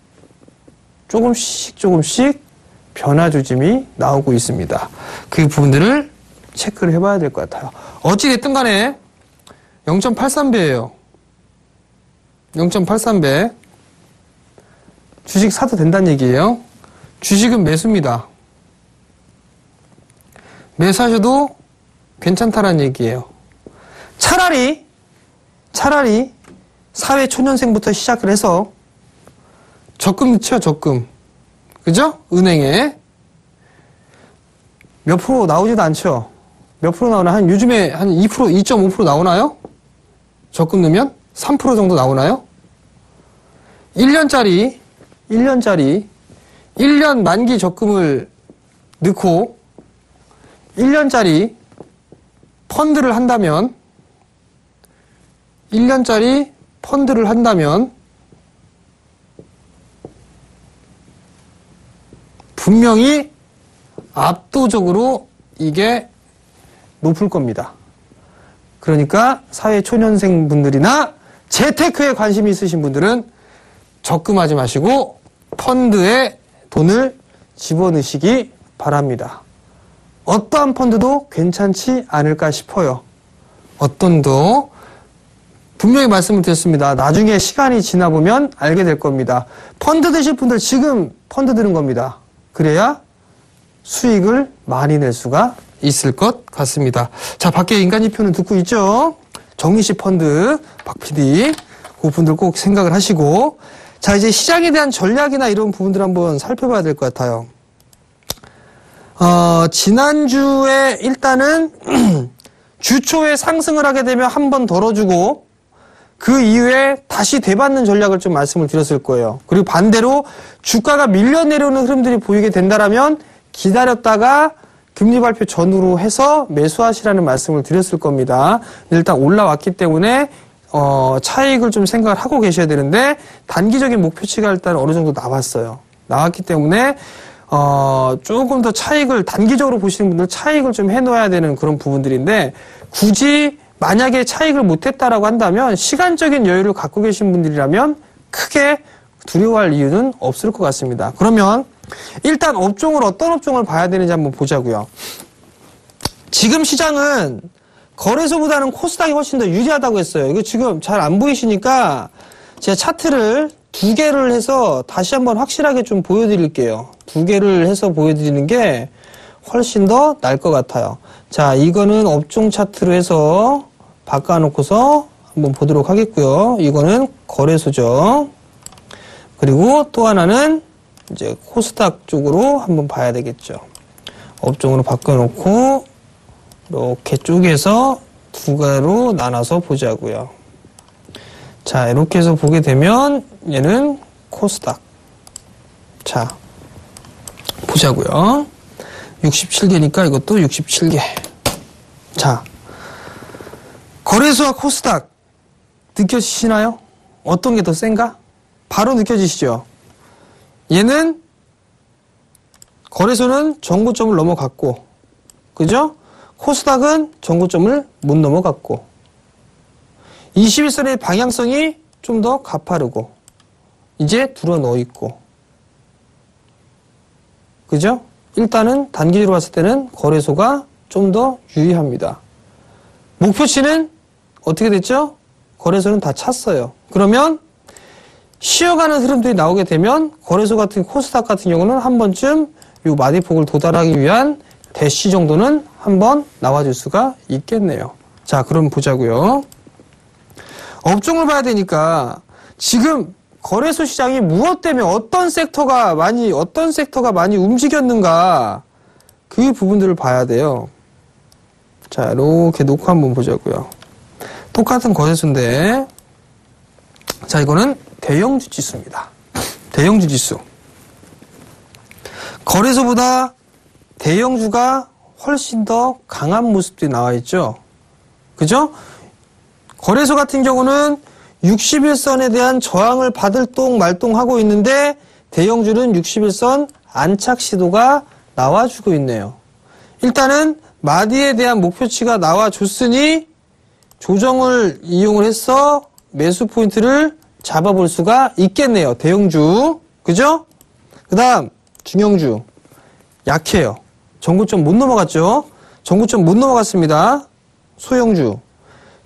조금씩 변화조짐이 나오고 있습니다. 그 부분들을 체크를 해봐야 될 것 같아요. 어찌됐든 간에 0.83배예요. 0.83배. 주식 사도 된다는 얘기예요. 주식은 매수입니다. 매수하셔도 괜찮다라는 얘기예요. 차라리 사회 초년생부터 시작을 해서 적금 넣죠, 적금. 그죠? 은행에. 몇 프로 나오지도 않죠? 몇 프로 나오나? 요즘에 한 2%, 2.5% 나오나요? 적금 넣으면? 3% 정도 나오나요? 1년짜리 1년 만기 적금을 넣고 1년짜리 펀드를 한다면 1년짜리 펀드를 한다면 분명히 압도적으로 이게 높을 겁니다. 그러니까 사회 초년생 분들이나 재테크에 관심이 있으신 분들은 적금하지 마시고 펀드에 돈을 집어넣으시기 바랍니다. 어떠한 펀드도 괜찮지 않을까 싶어요. 어떤도 분명히 말씀을 드렸습니다. 나중에 시간이 지나보면 알게 될 겁니다. 펀드 드실 분들 지금 펀드 드는 겁니다. 그래야 수익을 많이 낼 수가 있을 것 같습니다. 자, 밖에 인간지표는 듣고 있죠? 정리식 펀드, 박 PD, 그 분들 꼭 생각을 하시고. 자, 이제 시장에 대한 전략이나 이런 부분들 한번 살펴봐야 될 것 같아요. 지난주에 일단은 주초에 상승을 하게 되면 한 번 덜어주고 그 이후에 다시 되받는 전략을 좀 말씀을 드렸을 거예요. 그리고 반대로 주가가 밀려 내려오는 흐름들이 보이게 된다라면 기다렸다가 금리 발표 전후로 해서 매수하시라는 말씀을 드렸을 겁니다. 일단 올라왔기 때문에 차익을 좀 생각을 하고 계셔야 되는데 단기적인 목표치가 일단 어느 정도 나왔어요. 나왔기 때문에 조금 더 차익을 단기적으로 보시는 분들 차익을 좀 해놓아야 되는 그런 부분들인데 굳이 만약에 차익을 못했다라고 한다면 시간적인 여유를 갖고 계신 분들이라면 크게 두려워할 이유는 없을 것 같습니다. 그러면 일단 업종을 어떤 업종을 봐야 되는지 한번 보자고요. 지금 시장은 거래소보다는 코스닥이 훨씬 더 유리하다고 했어요. 이거 지금 잘 안 보이시니까 제가 차트를 2개를 해서 다시 한번 확실하게 좀 보여드릴게요. 2개를 해서 보여드리는 게 훨씬 더 나을 것 같아요. 자, 이거는 업종 차트로 해서 바꿔놓고서 한번 보도록 하겠고요. 이거는 거래소죠. 그리고 또 하나는 이제 코스닥 쪽으로 한번 봐야 되겠죠. 업종으로 바꿔놓고 이렇게 쪼개서 2개로 나눠서 보자고요. 자, 이렇게 해서 보게 되면 얘는 코스닥. 자, 보자고요. 67개니까 이것도 67개. 자, 거래소와 코스닥 느껴지시나요? 어떤 게 더 센가? 바로 느껴지시죠? 얘는 거래소는 정고점을 넘어갔고, 그죠? 코스닥은 정고점을 못 넘어갔고, 21선의 방향성이 좀 더 가파르고, 이제 들어 넣어 있고, 그죠? 일단은 단기적으로 봤을 때는 거래소가 좀 더 유리합니다. 목표치는 어떻게 됐죠? 거래소는 다 찼어요. 그러면 쉬어가는 흐름들이 나오게 되면 거래소 같은 코스닥 같은 경우는 한 번쯤 요 마디폭을 도달하기 위한 대시 정도는 한번 나와줄 수가 있겠네요. 자, 그럼 보자고요. 업종을 봐야 되니까 지금 거래소 시장이 무엇 때문에 어떤 섹터가 많이 움직였는가 그 부분들을 봐야 돼요. 자, 이렇게 놓고 한번 보자고요. 똑같은 거래소인데, 자, 이거는 대형주 지수입니다. 대형주 지수. 거래소보다 대형주가 훨씬 더 강한 모습들이 나와 있죠. 그죠? 거래소 같은 경우는 61선에 대한 저항을 받을 똥 말똥하고 있는데 대형주는 61선 안착 시도가 나와주고 있네요. 일단은 마디에 대한 목표치가 나와줬으니 조정을 이용을 해서 매수 포인트를 잡아볼 수가 있겠네요. 대형주. 그죠? 그 다음 중형주. 약해요. 전고점 못 넘어갔죠? 전고점 못 넘어갔습니다. 소형주.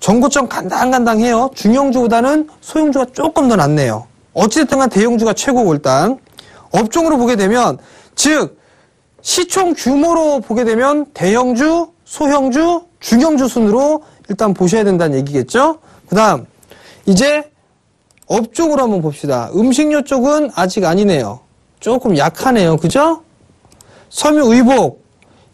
전고점 간당간당해요. 중형주보다는 소형주가 조금 더 낫네요. 어찌됐든 간 대형주가 최고고 일단. 업종으로 보게 되면 즉 시총 규모로 보게 되면 대형주, 소형주, 중형주 순으로 일단 보셔야 된다는 얘기겠죠? 그 다음 이제 업종으로 한번 봅시다. 음식료 쪽은 아직 아니네요. 조금 약하네요. 그죠? 섬유의복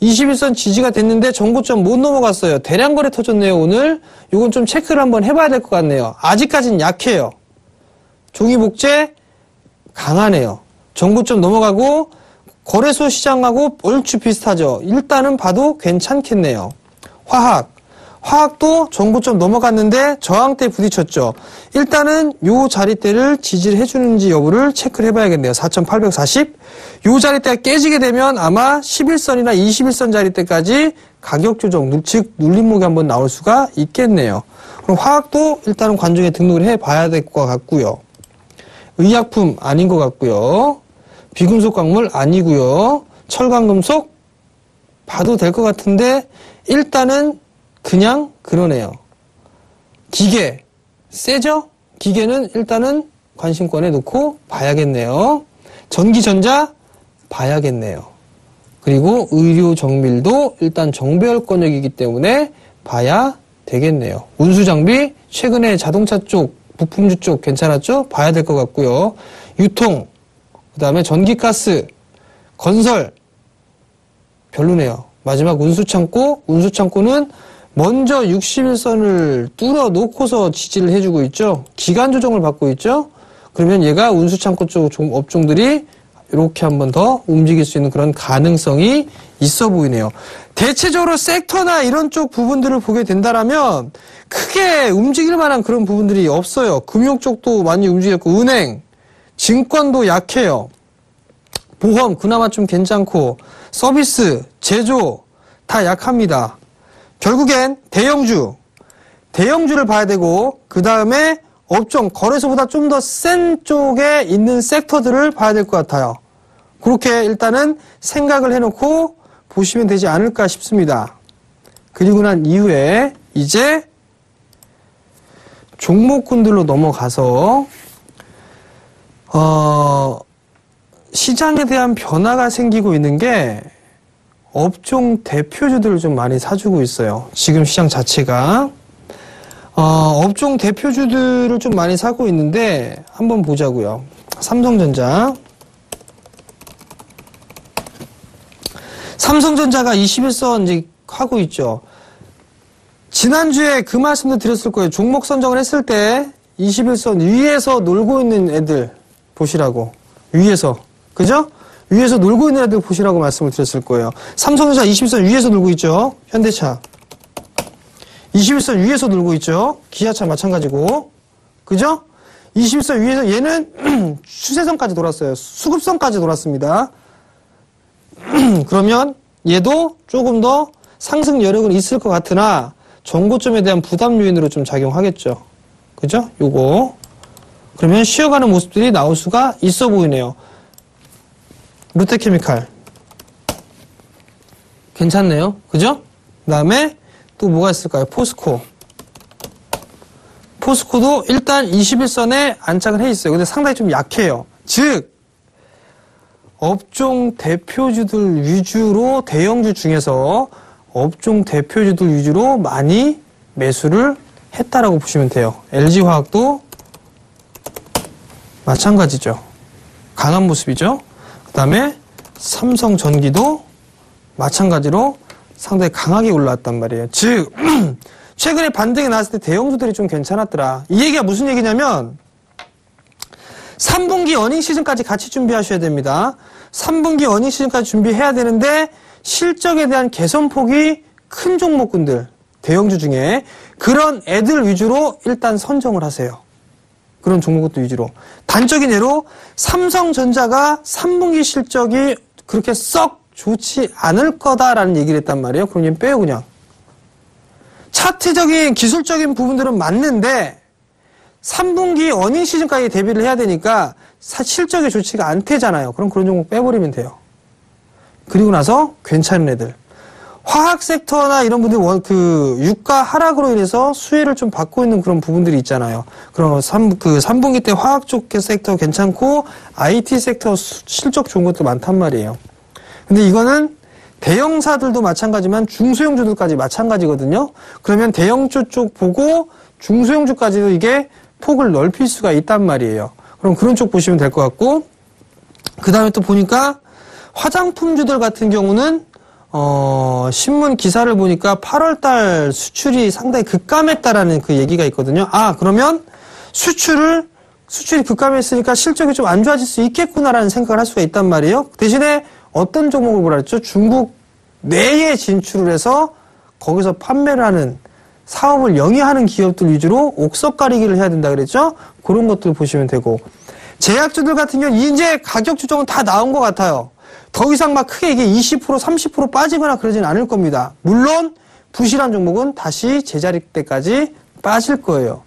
21선 지지가 됐는데 전고점 못 넘어갔어요. 대량 거래 터졌네요. 오늘 이건 좀 체크를 한번 해봐야 될 것 같네요. 아직까지는 약해요. 종이복제 강하네요. 전고점 넘어가고 거래소 시장하고 얼추 비슷하죠. 일단은 봐도 괜찮겠네요. 화학도 전고점 넘어갔는데 저항대에 부딪혔죠. 일단은 요 자리대를 지지를 해주는지 여부를 체크를 해봐야겠네요. 4,840. 요 자리대가 깨지게 되면 아마 11선이나 21선 자리대까지 가격 조정, 즉 눌림목이 한번 나올 수가 있겠네요. 그럼 화학도 일단은 관중에 등록을 해봐야 될 것 같고요. 의약품 아닌 것 같고요. 비금속 광물 아니고요. 철강금속 봐도 될 것 같은데 일단은 그냥 그러네요. 기계 세죠? 기계는 일단은 관심권에 놓고 봐야겠네요. 전기전자 봐야겠네요. 그리고 의료정밀도 일단 정배열권역이기 때문에 봐야 되겠네요. 운수장비 최근에 자동차 쪽 부품주 쪽 괜찮았죠? 봐야 될 것 같고요. 유통 그 다음에 전기가스 건설 별로네요. 마지막 운수창고는 먼저 61선을 뚫어 놓고서 지지를 해주고 있죠. 기간 조정을 받고 있죠. 그러면 얘가 운수창고 쪽 업종들이 이렇게 한 번 더 움직일 수 있는 그런 가능성이 있어 보이네요. 대체적으로 섹터나 이런 쪽 부분들을 보게 된다라면 크게 움직일 만한 그런 부분들이 없어요. 금융 쪽도 많이 움직였고, 은행, 증권도 약해요. 보험 그나마 좀 괜찮고, 서비스, 제조 다 약합니다. 결국엔 대형주를 봐야 되고, 그 다음에 업종, 거래소보다 좀 더 센 쪽에 있는 섹터들을 봐야 될 것 같아요. 그렇게 일단은 생각을 해놓고 보시면 되지 않을까 싶습니다. 그리고 난 이후에 이제 종목군들로 넘어가서 시장에 대한 변화가 생기고 있는 게 업종 대표주들을 좀 많이 사주고 있어요. 지금 시장 자체가 업종 대표주들을 좀 많이 사고 있는데 한번 보자고요. 삼성전자가 21선 이제 하고 있죠. 지난주에 그 말씀도 드렸을 거예요. 종목 선정을 했을 때 21선 위에서 놀고 있는 애들 보시라고. 위에서. 그죠? 위에서 놀고 있는 애들 보시라고 말씀을 드렸을 거예요. 삼성전자 21선 위에서 놀고 있죠. 현대차. 21선 위에서 놀고 있죠. 기아차 마찬가지고. 그죠? 21선 위에서 얘는 추세선까지 돌았어요. 수급선까지 돌았습니다. 그러면 얘도 조금 더 상승 여력은 있을 것 같으나 정고점에 대한 부담 요인으로 좀 작용하겠죠. 그죠? 요거. 그러면 쉬어가는 모습들이 나올 수가 있어 보이네요. 롯데케미칼. 괜찮네요. 그죠? 그 다음에 또 뭐가 있을까요? 포스코. 포스코도 일단 21선에 안착을 해 있어요. 근데 상당히 좀 약해요. 즉, 업종 대표주들 위주로 대형주 중에서 업종 대표주들 위주로 많이 매수를 했다라고 보시면 돼요. LG화학도 마찬가지죠. 강한 모습이죠. 그 다음에 삼성전기도 마찬가지로 상당히 강하게 올라왔단 말이에요. 즉 최근에 반등이 나왔을 때 대형주들이 좀 괜찮았더라. 이 얘기가 무슨 얘기냐면 3분기 어닝 시즌까지 같이 준비하셔야 됩니다. 3분기 어닝 시즌까지 준비해야 되는데 실적에 대한 개선폭이 큰 종목군들, 대형주 중에 그런 애들 위주로 일단 선정을 하세요. 그런 종목들 위주로. 단적인 예로 삼성전자가 3분기 실적이 그렇게 썩 좋지 않을 거다라는 얘기를 했단 말이에요. 그럼 얘는 빼요 그냥. 차트적인 기술적인 부분들은 맞는데 3분기 어닝 시즌까지 대비를 해야 되니까 실적이 좋지가 않대잖아요. 그럼 그런 종목 빼버리면 돼요. 그리고 나서 괜찮은 애들. 화학 섹터나 이런 분들 유가 하락으로 인해서 수혜를 좀 받고 있는 그런 부분들이 있잖아요. 그럼 3분기 때 화학 쪽 섹터 괜찮고 IT 섹터 실적 좋은 것도 많단 말이에요. 근데 이거는 대형사들도 마찬가지만 중소형주들까지 마찬가지거든요. 그러면 대형주 쪽 보고 중소형주까지도 이게 폭을 넓힐 수가 있단 말이에요. 그럼 그런 쪽 보시면 될 것 같고, 그 다음에 또 보니까 화장품주들 같은 경우는 신문 기사를 보니까 8월달 수출이 상당히 급감했다라는 그 얘기가 있거든요. 아, 그러면 수출이 급감했으니까 실적이 좀 안 좋아질 수 있겠구나라는 생각을 할 수가 있단 말이에요. 대신에 어떤 종목을 보라 했죠? 중국 내에 진출을 해서 거기서 판매를 하는 사업을 영위하는 기업들 위주로 옥석 가리기를 해야 된다 그랬죠? 그런 것들 보시면 되고, 제약주들 같은 경우는 이제 가격 조정은 다 나온 것 같아요. 더 이상 막 크게 이게 20%, 30% 빠지거나 그러진 않을 겁니다. 물론 부실한 종목은 다시 제자리 때까지 빠질 거예요.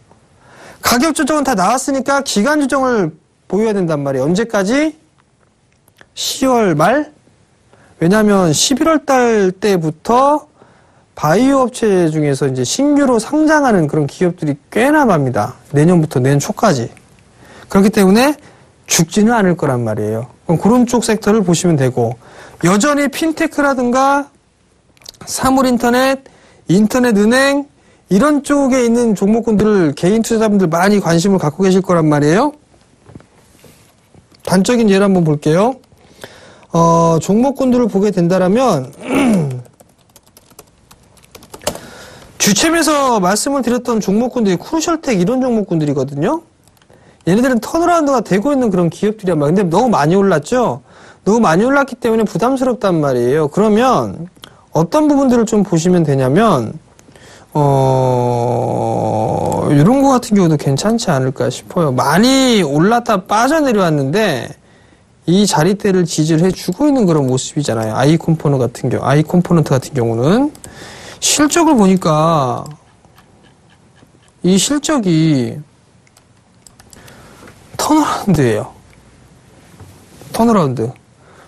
가격 조정은 다 나왔으니까 기간 조정을 보여야 된단 말이에요. 언제까지? 10월 말? 왜냐하면 11월 달 때부터 바이오 업체 중에서 이제 신규로 상장하는 그런 기업들이 꽤나 많습니다. 내년부터 내년 초까지. 그렇기 때문에 죽지는 않을 거란 말이에요. 그럼 그런 쪽 섹터를 보시면 되고, 여전히 핀테크라든가 사물인터넷, 인터넷은행 이런 쪽에 있는 종목군들을 개인 투자자분들 많이 관심을 갖고 계실 거란 말이에요. 단적인 예를 한번 볼게요. 종목군들을 보게 된다라면 주챔에서 말씀을 드렸던 종목군들이 크루셜텍 이런 종목군들이거든요. 얘네들은 턴어라운드가 되고 있는 그런 기업들이란 말이에요. 근데 너무 많이 올랐죠? 너무 많이 올랐기 때문에 부담스럽단 말이에요. 그러면 어떤 부분들을 좀 보시면 되냐면 이런 거 같은 경우도 괜찮지 않을까 싶어요. 많이 올랐다 빠져내려왔는데 이 자리대를 지지를 해주고 있는 그런 모습이잖아요. I 컴포넌트 같은 경우는 실적을 보니까 이 실적이 턴어라운드예요. 턴어라운드.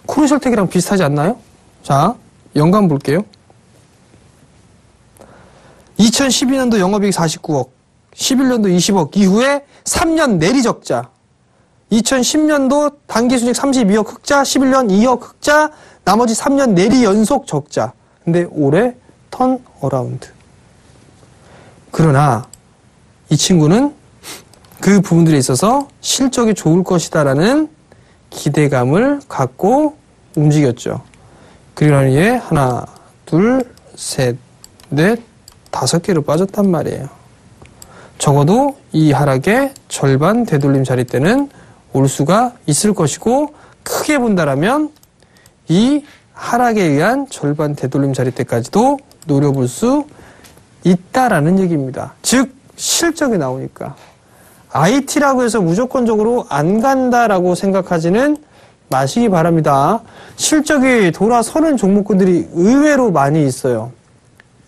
코르셜텍이랑 비슷하지 않나요? 자, 연간 볼게요. 2012년도 영업이익 49억, 11년도 20억 이후에 3년 내리적자. 2010년도 당기순이익 32억 흑자, 11년 2억 흑자, 나머지 3년 내리 연속 적자. 근데 올해 턴어라운드. 그러나 이 친구는 그 부분들에 있어서 실적이 좋을 것이다라는 기대감을 갖고 움직였죠. 그러니 하나, 둘, 셋, 넷, 5개로 빠졌단 말이에요. 적어도 이 하락의 절반 되돌림 자리대는 올 수가 있을 것이고, 크게 본다라면 이 하락에 의한 절반 되돌림 자리대까지도 노려볼 수 있다라는 얘기입니다. 즉 실적이 나오니까 IT라고 해서 무조건적으로 안 간다라고 생각하지는 마시기 바랍니다. 실적이 돌아서는 종목군들이 의외로 많이 있어요.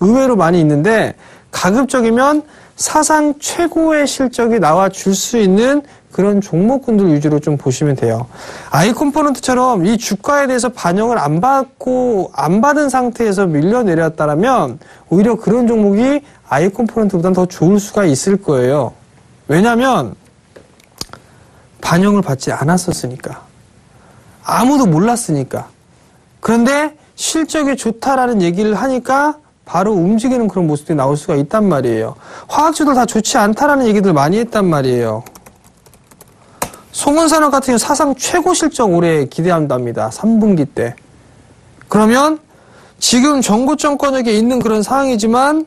의외로 많이 있는데 가급적이면 사상 최고의 실적이 나와 줄 수 있는 그런 종목군들 위주로 좀 보시면 돼요. 아이컴포넌트처럼 이 주가에 대해서 반영을 안 받은 상태에서 밀려 내렸다면 오히려 그런 종목이 아이컴포넌트보다는 더 좋을 수가 있을 거예요. 왜냐하면 반영을 받지 않았었으니까. 아무도 몰랐으니까. 그런데 실적이 좋다라는 얘기를 하니까 바로 움직이는 그런 모습들이 나올 수가 있단 말이에요. 화학주들 다 좋지 않다라는 얘기들 많이 했단 말이에요. 송원산업 같은 경우 사상 최고 실적 올해 기대한답니다. 3분기 때. 그러면 지금 정고점권역에 있는 그런 상황이지만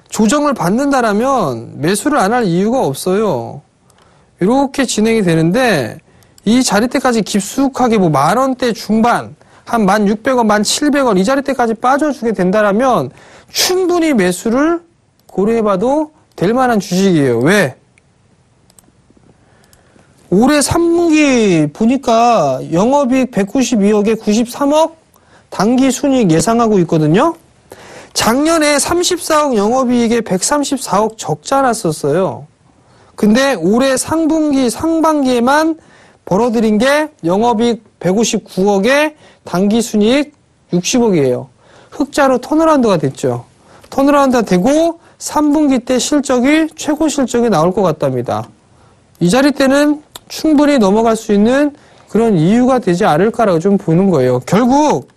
조정을 받는다라면 매수를 안 할 이유가 없어요. 이렇게 진행이 되는데 이 자리대까지 깊숙하게 뭐 10,000원대 중반 한 1,600원, 1,700원 이 자리대까지 빠져주게 된다라면 충분히 매수를 고려해봐도 될 만한 주식이에요. 왜? 올해 3분기 보니까 영업이익 192억에 93억 당기 순이익 예상하고 있거든요. 작년에 34억 영업이익에 134억 적자 났었어요. 근데 올해 상반기에만 벌어들인 게 영업이익 159억에 당기순이익 60억이에요. 흑자로 턴어라운드가 됐죠. 턴어라운드가 되고 3분기 때 실적이 최고 실적이 나올 것 같답니다. 이 자리 때는 충분히 넘어갈 수 있는 그런 이유가 되지 않을까라고 좀 보는 거예요. 결국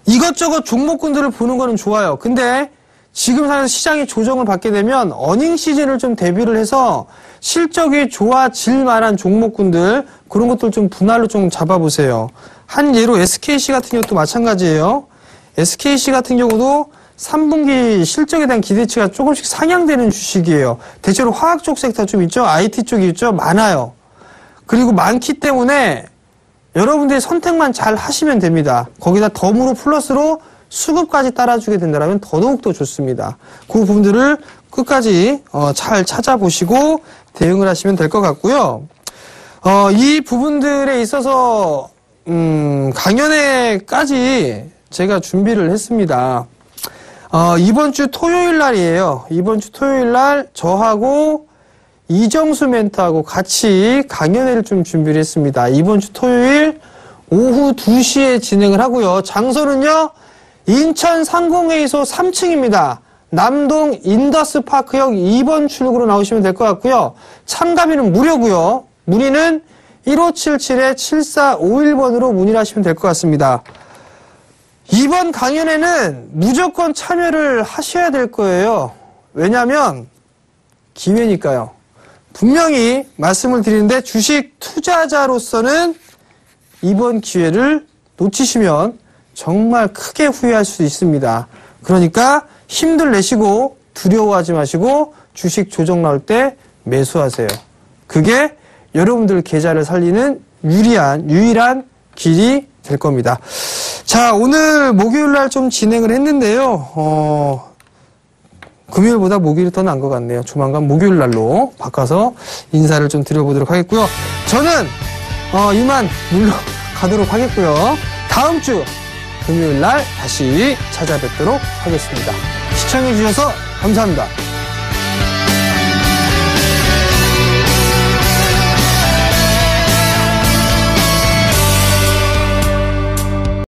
이것저것 종목군들을 보는 거는 좋아요. 근데 지금 상황에서 시장이 조정을 받게 되면 어닝 시즌을 좀 대비를 해서 실적이 좋아질 만한 종목군들 그런 것들 좀 분할로 좀 잡아보세요. 한 예로 SKC 같은 경우도 마찬가지예요. SKC 같은 경우도 3분기 실적에 대한 기대치가 조금씩 상향되는 주식이에요. 대체로 화학 쪽 섹터 좀 있죠. IT 쪽이 있죠. 많아요. 그리고 많기 때문에 여러분들이 선택만 잘 하시면 됩니다. 거기다 덤으로 플러스로 수급까지 따라주게 된다면 더더욱 좋습니다. 그 부분들을 끝까지 잘 찾아보시고 대응을 하시면 될 것 같고요. 이 부분들에 있어서 강연회까지 제가 준비를 했습니다. 이번 주 토요일 날이에요. 이번 주 토요일 날 저하고 이정수 멘토하고 같이 강연회를 좀 준비를 했습니다. 이번 주 토요일 오후 2시에 진행을 하고요. 장소는요. 인천 상공회의소 3층입니다. 남동 인더스파크역 2번 출구로 나오시면 될 것 같고요. 참가비는 무료고요. 문의는 1577-7451번으로 문의를 하시면 될 것 같습니다. 이번 강연에는 무조건 참여를 하셔야 될 거예요. 왜냐하면 기회니까요. 분명히 말씀을 드리는데 주식 투자자로서는 이번 기회를 놓치시면 정말 크게 후회할 수 있습니다. 그러니까 힘들 내시고 두려워하지 마시고 주식 조정 나올 때 매수하세요. 그게 여러분들 계좌를 살리는 유일한 길이 될 겁니다. 자, 오늘 목요일 날 좀 진행을 했는데요. 금요일보다 목요일이 더 나은 것 같네요. 조만간 목요일 날로 바꿔서 인사를 좀 드려보도록 하겠고요. 저는 이만 물러가도록 하겠고요. 다음 주 금요일 날 다시 찾아뵙도록 하겠습니다. 시청해 주셔서 감사합니다.